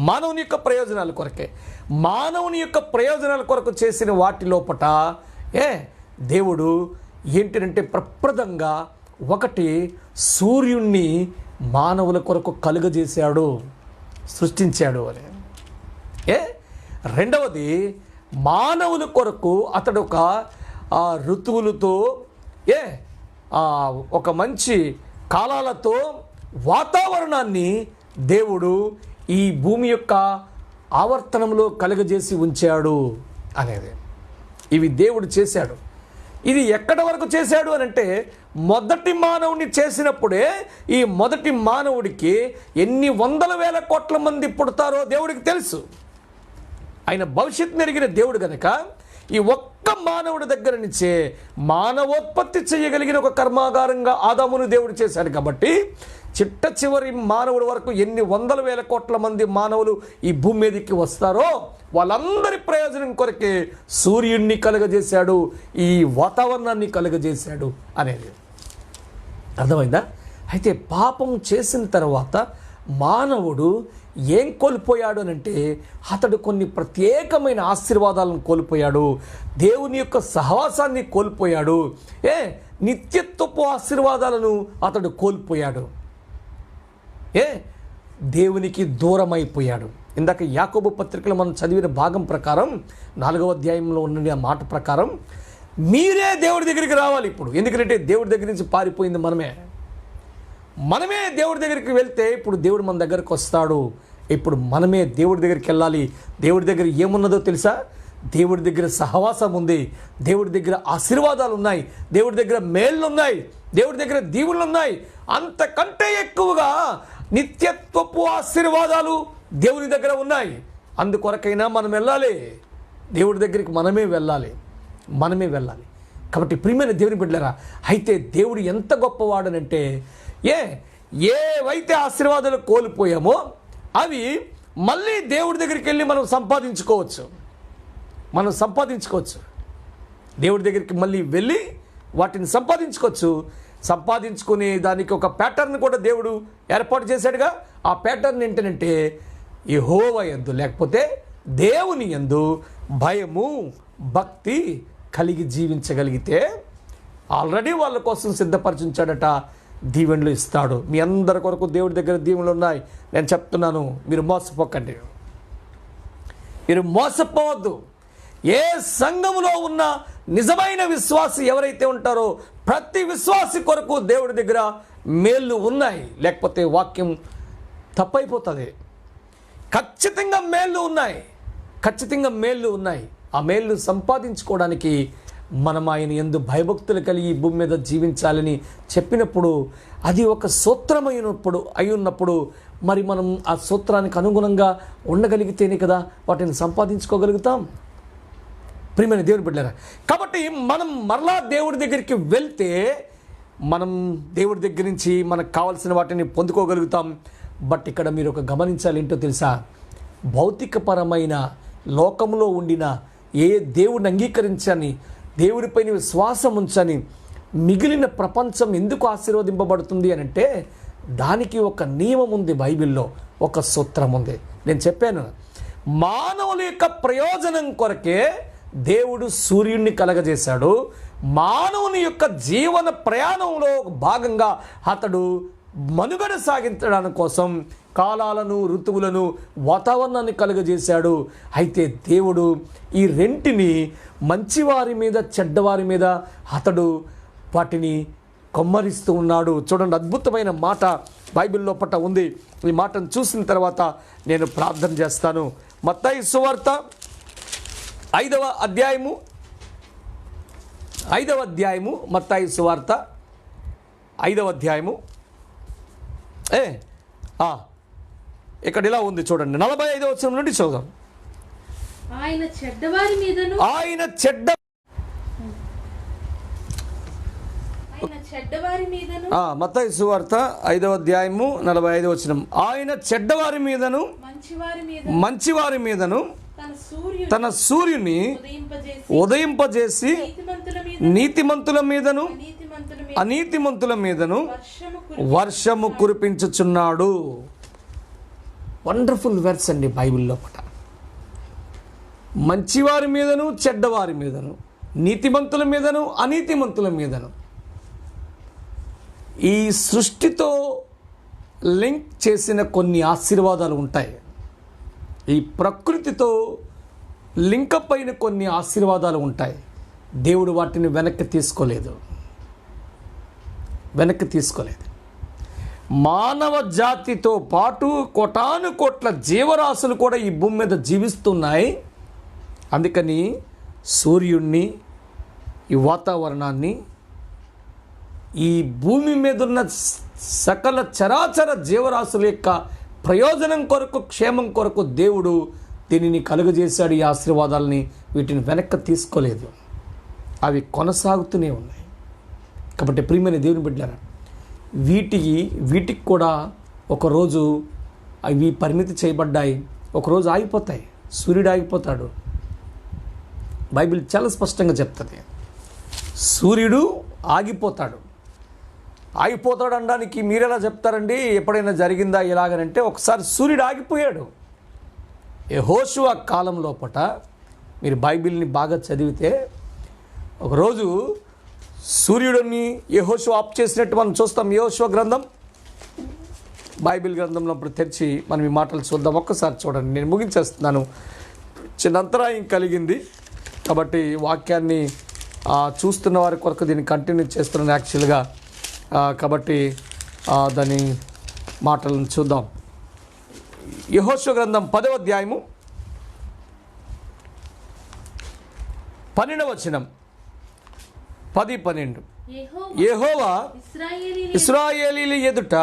మానవుని యొక్క ప్రయోజనాల కొరకే, మానవుని యొక్క ప్రయోజనాల కొరకు చేసిన వాటి లోపట దేవుడు ఏంటంటే ప్రప్రదంగా ఒకటి సూర్యుణ్ణి మానవుల కొరకు కలుగజేశాడు, సృష్టించాడు అని. రెండవది, మానవుల కొరకు అతడు ఒక ఋతువులతో ఒక మంచి కాలాలతో వాతావరణాన్ని దేవుడు ఈ భూమి యొక్క ఆవర్తనంలో కలుగజేసి ఉంచాడు అనేది. ఇవి దేవుడు చేశాడు. ఇది ఎక్కడి వరకు చేశాడు అని అంటే, మొదటి మానవుని చేసినప్పుడే ఈ మొదటి మానవుడికి ఎన్ని వందల వేల కోట్ల మంది పుడతారో దేవుడికి తెలుసు. ఆయన భవిష్యత్తు ఎరిగిన దేవుడు కనుక ఈ ఒక్క మానవుడి దగ్గర నుంచే మానవోత్పత్తి చేయగలిగిన ఒక కర్మాగారంగా ఆదామును దేవుడు చేశాడు. కాబట్టి చిట్ట చివరి మానవుడి వరకు ఎన్ని వందల వేల కోట్ల మంది మానవులు ఈ భూమి మీదకి వస్తారో వాళ్ళందరి ప్రయోజనం కొరకే సూర్యుడిని కలుగజేశాడు, ఈ వాతావరణాన్ని కలుగజేశాడు అనేది అర్థమైందా? అయితే పాపం చేసిన తర్వాత మానవుడు ఏం కోల్పోయాడు అనంటే అతడు కొన్ని ప్రత్యేకమైన ఆశీర్వాదాలను కోల్పోయాడు, దేవుని యొక్క సహవాసాన్ని కోల్పోయాడు, నిత్యత్వపు ఆశీర్వాదాలను అతడు కోల్పోయాడు, దేవునికి దూరం అయిపోయాడు. ఇందాక యాకోబు పత్రికలో మనం చదివిన భాగం ప్రకారం 4వ అధ్యాయంలో ఉన్న మాట ప్రకారం మీరే దేవుడి దగ్గరికి రావాలి ఇప్పుడు. ఎందుకంటే దేవుడి దగ్గర నుంచి పారిపోయింది మనమే దేవుడి దగ్గరికి వెళ్తే ఇప్పుడు దేవుడు మన దగ్గరికి వస్తాడు. ఇప్పుడు మనమే దేవుడి దగ్గరికి వెళ్ళాలి. దేవుడి దగ్గర ఏమున్నదో తెలుసా? దేవుడి దగ్గర సహవాసం ఉంది, దేవుడి దగ్గర ఆశీర్వాదాలు ఉన్నాయి, దేవుడి దగ్గర మేళ్ళు ఉన్నాయి, దేవుడి దగ్గర దీవులు ఉన్నాయి. అంతకంటే ఎక్కువగా నిత్యత్వపు ఆశీర్వాదాలు దేవుని దగ్గర ఉన్నాయి. అందుకొరకైనా మనం వెళ్ళాలి, దేవుడి దగ్గరికి మనమే వెళ్ళాలి. కాబట్టి ప్రియమైన దేవుని బిడ్డలారా, అయితే దేవుడు ఎంత గొప్పవాడనంటే ఏవైతే ఆశీర్వాదాలు కోల్పోయామో అవి మళ్ళీ దేవుడి దగ్గరికి వెళ్ళి మనం సంపాదించుకోవచ్చు. దేవుడి దగ్గరికి మళ్ళీ వెళ్ళి వాటిని సంపాదించుకునే దానికి ఒక ప్యాటర్న్ కూడా దేవుడు ఏర్పాటు చేశాడుగా. ఆ ప్యాటర్న్ ఏంటంటే యెహోవా యందు లేకపోతే దేవుని యందు భయము భక్తి కలిగి జీవించగలిగితే ఆల్రెడీ వాళ్ళ కోసం సిద్ధపరిచించాడట, దీవెనలు ఇస్తాడు. మీ అందరి కొరకు దేవుడి దగ్గర దీవెనలు ఉన్నాయి. నేను చెప్తున్నాను, మీరు మోసపోవద్దు. ఏ సంఘములో ఉన్న నిజమైన విశ్వాసి ఎవరైతే ఉంటారో ప్రతి విశ్వాసి కొరకు దేవుడి దగ్గర మేళ్ళు ఉన్నాయి, లేకపోతే వాక్యం తప్పైపోతుంది. ఖచ్చితంగా మేళ్ళు ఉన్నాయి. ఆ మేళ్ళు సంపాదించుకోవడానికి మనం ఆయన యందు భయభక్తులు కలిగి ఈ భూమి మీద జీవించాలని చెప్పినప్పుడు అది ఒక అయి ఉన్నప్పుడు మరి మనం ఆ సూత్రానికి అనుగుణంగా ఉండగలిగితేనే కదా వాటిని సంపాదించుకోగలుగుతాం. ప్రియమైన దేవుని బిడ్డలారా, కాబట్టి మనం మరలా దేవుడి దగ్గరికి వెళ్తే మనం దేవుడి దగ్గర నుంచి మనకు కావాల్సిన వాటిని పొందుకోగలుగుతాం. బట్ ఇక్కడ మీరు ఒక గమనించాలి, ఏంటో తెలుసా? భౌతికపరమైన లోకంలో ఉండిన ఏ దేవుడిని అంగీకరించని, దేవుడిపైన విశ్వాసం ఉంచని మిగిలిన ప్రపంచం ఎందుకు ఆశీర్వదింపబడుతుంది అని అంటే దానికి ఒక నియమం ఉంది, బైబిల్లో ఒక సూత్రం ఉంది. నేను చెప్పాను, మానవుల యొక్క ప్రయోజనం కొరకే దేవుడు సూర్యుడిని కలగజేశాడు. మానవుని యొక్క జీవన ప్రయాణంలో భాగంగా అతడు మనుగడ సాగించడానికి కోసం కాలాలను, ఋతువులను, వాతావరణాన్ని కలుగజేశాడు. అయితే దేవుడు ఈ రెంటిని మంచివారి మీద చెడ్డవారి మీద అతడు వాటిని కొమ్మరిస్తూ ఉన్నాడు. చూడండి, అద్భుతమైన మాట బైబిల్లో పట్ట ఉంది. ఈ మాటను చూసిన తర్వాత నేను ప్రార్థన చేస్తాను. మత్తయి సువార్త 5వ అధ్యాయము మత్తయి సువార్త 5వ అధ్యాయము ఇక్కడ ఇలా ఉంది చూడండి, 45వ వచనం నుండి చదువుదాం. మత్తయి సువార్త 5వ అధ్యాయము 45వ వచనం. ఆయన చెడ్డవారి మీదను మంచివారి మీదను తన సూర్యుని ఉదయింపజేసి నీతిమంతుల మీదను అనీతిమంతుల మీదను వర్షము కురిపించుచున్నాడు. వండర్ఫుల్ వర్డ్స్ అండి బైబిల్లో పట. మంచివారి మీదను చెడ్డవారి మీదను, నీతిమంతుల మీదను అనీతిమంతుల మీదను, ఈ సృష్టితో లింక్ చేసిన కొన్ని ఆశీర్వాదాలు ఉంటాయి. ఈ ప్రకృతితో లింకప్ అయిన కొన్ని ఆశీర్వాదాలు ఉంటాయి. దేవుడు వాటిని వెనక్కి తీసుకోలేదు. మానవ జాతితో పాటు కోటాను కోట్ల జీవరాశులు కూడా ఈ భూమి మీద జీవిస్తున్నాయి. అందుకని సూర్యుడిని, ఈ వాతావరణాన్ని, ఈ భూమి మీద ఉన్న సకల చరాచర జీవరాశుల యొక్క ప్రయోజనం కొరకు, క్షేమం కొరకు దేవుడు దీనిని కలుగజేశాడు. ఈ ఆశీర్వాదాలని వీటిని వెనక్కి తీసుకోలేదు, అవి కొనసాగుతూనే ఉన్నాయి. కాబట్టి ప్రియమైన దేవుని బిడ్డలారా, వీటికి కూడా ఒకరోజు అవి పరిమితి చేయబడ్డాయి, ఒకరోజు ఆగిపోతాయి. సూర్యుడు ఆగిపోతాడు. బైబిల్ చాలా స్పష్టంగా చెప్తుంది, సూర్యుడు ఆగిపోతాడు. ఆగిపోతాడు అనడానికి మీరెలా చెప్తారండి? ఎప్పుడైనా జరిగిందా ఇలాగనంటే, ఒకసారి సూర్యుడు ఆగిపోయాడు. యెహోషువ కాలం లోపట మీరు బైబిల్ని బాగా చదివితే ఒకరోజు సూర్యుడిని యెహోషువ ఆఫ్ చేసినట్టు మనం చూస్తాం. యెహోషువ గ్రంథం, బైబిల్ గ్రంథంలో తెరిచి మనం ఈ మాటలు చూద్దాం. ఒక్కసారి చూడండి, నేను ముగించేస్తున్నాను. చిన్న అంతరాయం కలిగింది కాబట్టి వాక్యాన్ని చూస్తున్న వారి కొరకు దీన్ని కంటిన్యూ చేస్తున్నాను యాక్చువల్గా. కాబట్టి దాని మాటలను చూద్దాం. యెహోషువ గ్రంథం 10వ అధ్యాయము 12వ వచనం, 10-12. యెహోవా ఇశ్రాయేలీయుల ఎదుట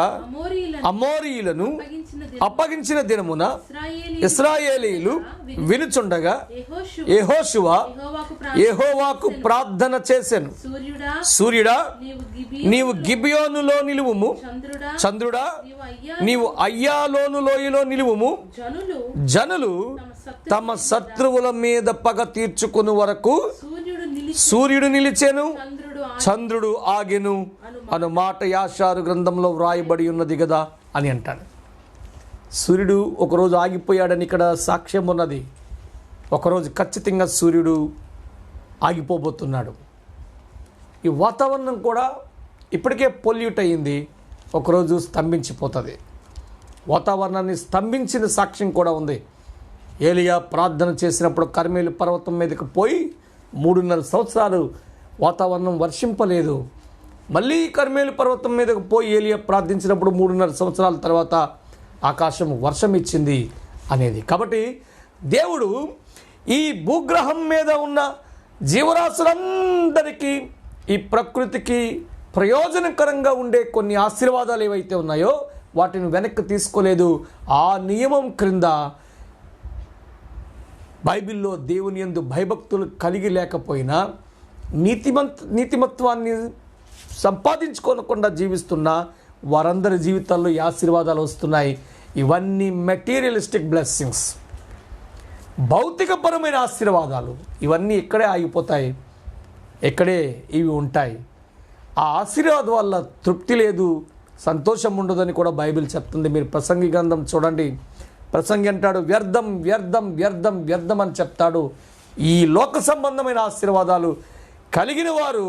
అమోరీయులను అప్పగించిన దినమున ఇశ్రాయేలీయులు వినుచుండగా యెహోషువ యెహోవాకు ప్రార్థన చేసెను. సూర్యుడా, నీవు గిబియోనులో నిలువుము. చంద్రుడా, నీవు అయ్యాలోను లోయలో నిలువుము. జనులు తమ శత్రువుల మీద పగ తీర్చుకుని వరకు సూర్యుడు నిలిచెను, చంద్రుడు ఆగెను అను మాట యాషారు గ్రంథంలో వ్రాయబడి ఉన్నది కదా అని అంటాడు. సూర్యుడు ఒకరోజు ఆగిపోయాడని ఇక్కడ సాక్ష్యం ఉన్నది. ఒకరోజు ఖచ్చితంగా సూర్యుడు ఆగిపోబోతున్నాడు. ఈ వాతావరణం కూడా ఇప్పటికే పొల్యూట్ అయ్యింది, ఒకరోజు స్తంభించిపోతుంది. వాతావరణాన్ని స్తంభించిన సాక్ష్యం కూడా ఉంది. ఏలియా ప్రార్థన చేసినప్పుడు కర్మేలు పర్వతం మీదకి పోయి 3.5 సంవత్సరాలు వాతావరణం వర్షింపలేదు. మళ్ళీ కర్మేలు పర్వతం మీదకు పోయి ఏలియా ప్రార్థించినప్పుడు 3.5 సంవత్సరాల తర్వాత ఆకాశం వర్షం ఇచ్చింది అనేది. కాబట్టి దేవుడు ఈ భూగ్రహం మీద ఉన్న జీవరాశులందరికీ, ఈ ప్రకృతికి ప్రయోజనకరంగా ఉండే కొన్ని ఆశీర్వాదాలు ఏవైతే ఉన్నాయో వాటిని వెనక్కి తీసుకోలేదు. ఆ నియమం క్రింద బైబిల్లో దేవుని యందు భయభక్తులు కలిగి లేకపోయినా, నీతిమత్వాన్ని సంపాదించుకోనకుండా జీవిస్తున్న వారందరి జీవితాల్లో ఈ ఆశీర్వాదాలు వస్తున్నాయి. ఇవన్నీ మెటీరియలిస్టిక్ బ్లెస్సింగ్స్, భౌతికపరమైన ఆశీర్వాదాలు. ఇవన్నీ ఇక్కడే ఆగిపోతాయి, ఇక్కడే ఇవి ఉంటాయి. ఆ ఆశీర్వాదం వల్ల తృప్తి లేదు, సంతోషం ఉండదని కూడా బైబిల్ చెప్తుంది. మీరు ప్రసంగి గ్రంథం చూడండి. ప్రసంగి అంటాడు, వ్యర్థం వ్యర్థం వ్యర్థం వ్యర్థం అని చెప్తాడు. ఈ లోక సంబంధమైన ఆశీర్వాదాలు కలిగిన వారు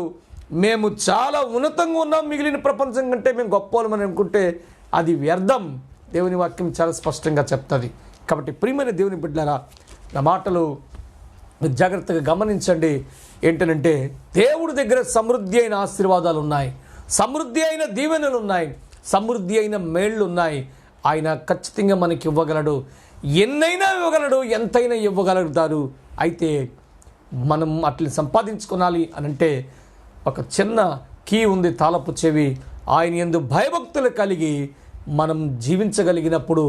మేము చాలా ఉన్నతంగా ఉన్నాం, మిగిలిన ప్రపంచం కంటే మేము గొప్పవాళ్ళమని అనుకుంటే అది వ్యర్థం. దేవుని వాక్యం చాలా స్పష్టంగా చెప్తుంది. కాబట్టి ప్రియమైన దేవుని బిడ్డలారా, నా మాటలు జాగ్రత్తగా గమనించండి. ఏంటంటే దేవుడి దగ్గర సమృద్ధి అయిన ఆశీర్వాదాలు ఉన్నాయి, సమృద్ధి అయిన దీవెనలు ఉన్నాయి, సమృద్ధి అయిన మేళ్ళు ఉన్నాయి. ఆయన ఖచ్చితంగా మనకి ఇవ్వగలడు, ఎన్నైనా ఇవ్వగలడు, ఎంతైనా ఇవ్వగలుగుతారు. అయితే మనం అట్లా సంపాదించుకోవాలి అనంటే ఒక చిన్న కీ ఉంది, తాళపు చెవి. ఆయన యందు భయభక్తులు కలిగి మనం జీవించగలిగినప్పుడు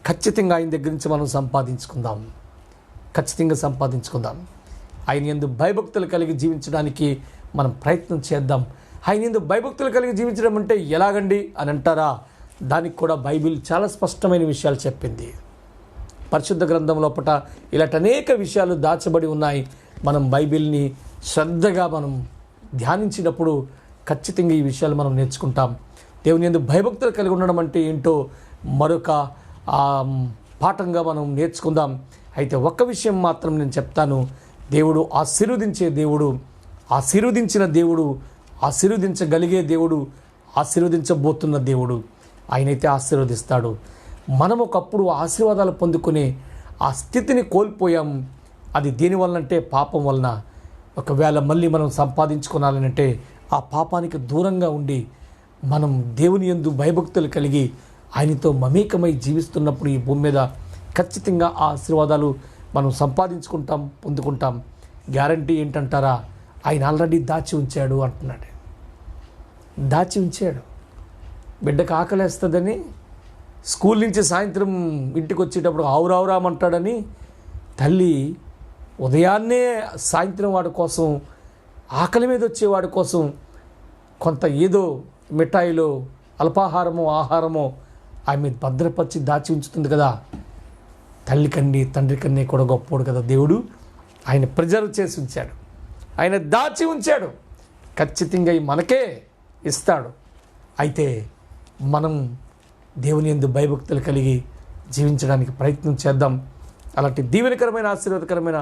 ఖచ్చితంగా ఆయన దగ్గర నుంచి మనం సంపాదించుకుందాం, ఖచ్చితంగా సంపాదించుకుందాం. ఆయన యందు భయభక్తులు కలిగి జీవించడానికి మనం ప్రయత్నం చేద్దాం. ఆయన యందు భయభక్తులు కలిగి జీవించడం అంటే ఎలాగండి అని అంటారా? దానికి కూడా బైబిల్ చాలా స్పష్టమైన విషయాలు చెప్పింది. పరిశుద్ధ గ్రంథం లోపల ఇలాంటి అనేక విషయాలు దాచబడి ఉన్నాయి. మనం బైబిల్ని శ్రద్ధగా మనం ధ్యానించినప్పుడు ఖచ్చితంగా ఈ విషయాలు మనం నేర్చుకుంటాం. దేవుని యందు భయభక్తులు కలిగి ఉండడం అంటే ఏంటో మరొక పాఠంగా మనం నేర్చుకుందాం. అయితే ఒక్క విషయం మాత్రం నేను చెప్తాను. దేవుడు ఆశీర్వదించే దేవుడు, ఆశీర్వదించిన దేవుడు, ఆశీర్వదించగలిగే దేవుడు, ఆశీర్వదించబోతున్న దేవుడు. ఆయనైతే ఆశీర్వదిస్తాడు. మనం ఒకప్పుడు ఆశీర్వాదాలు పొందుకునే ఆ స్థితిని కోల్పోయాం. అది దేనివల్లంటే పాపం వలన. ఒకవేళ మళ్ళీ మనం సంపాదించుకోవాలంటే ఆ పాపానికి దూరంగా ఉండి మనం దేవుని యందు భయభక్తులు కలిగి ఆయనతో మమేకమై జీవిస్తున్నప్పుడు ఈ భూమి మీద ఖచ్చితంగా ఆ ఆశీర్వాదాలు మనం సంపాదించుకుంటాం, పొందుకుంటాం. గ్యారంటీ ఏంటంటారా? ఆయన ఆల్రెడీ దాచి ఉంచాడు అంటున్నాడు. దాచి ఉంచాడు. బిడ్డకు ఆకలేస్తుందని స్కూల్ నుంచి సాయంత్రం ఇంటికి వచ్చేటప్పుడు ఆవురావురామంటాడని తల్లి ఉదయాన్నే సాయంత్రం వాడి కోసం, ఆకలి మీద వచ్చేవాడి కోసం కొంత ఏదో మిఠాయిలో అల్పాహారమో ఆహారమో ఆమె భద్రపరిచి దాచి ఉంచుతుంది కదా. తల్లి కన్నీ తండ్రి కన్నీ కూడా గొప్పోడు కదా దేవుడు. ఆయన ప్రిజర్వ్ చేసి ఉంచాడు, ఆయన దాచి ఉంచాడు. ఖచ్చితంగా మనకే ఇస్తాడు. అయితే మనం దేవుని యందు భయభక్తులు కలిగి జీవించడానికి ప్రయత్నం చేద్దాం. అలాంటి దీవెనకరమైన ఆశీర్వాదకరమైన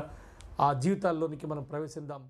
ఆ జీవితాల్లోనికి మనం ప్రవేశిద్దాం.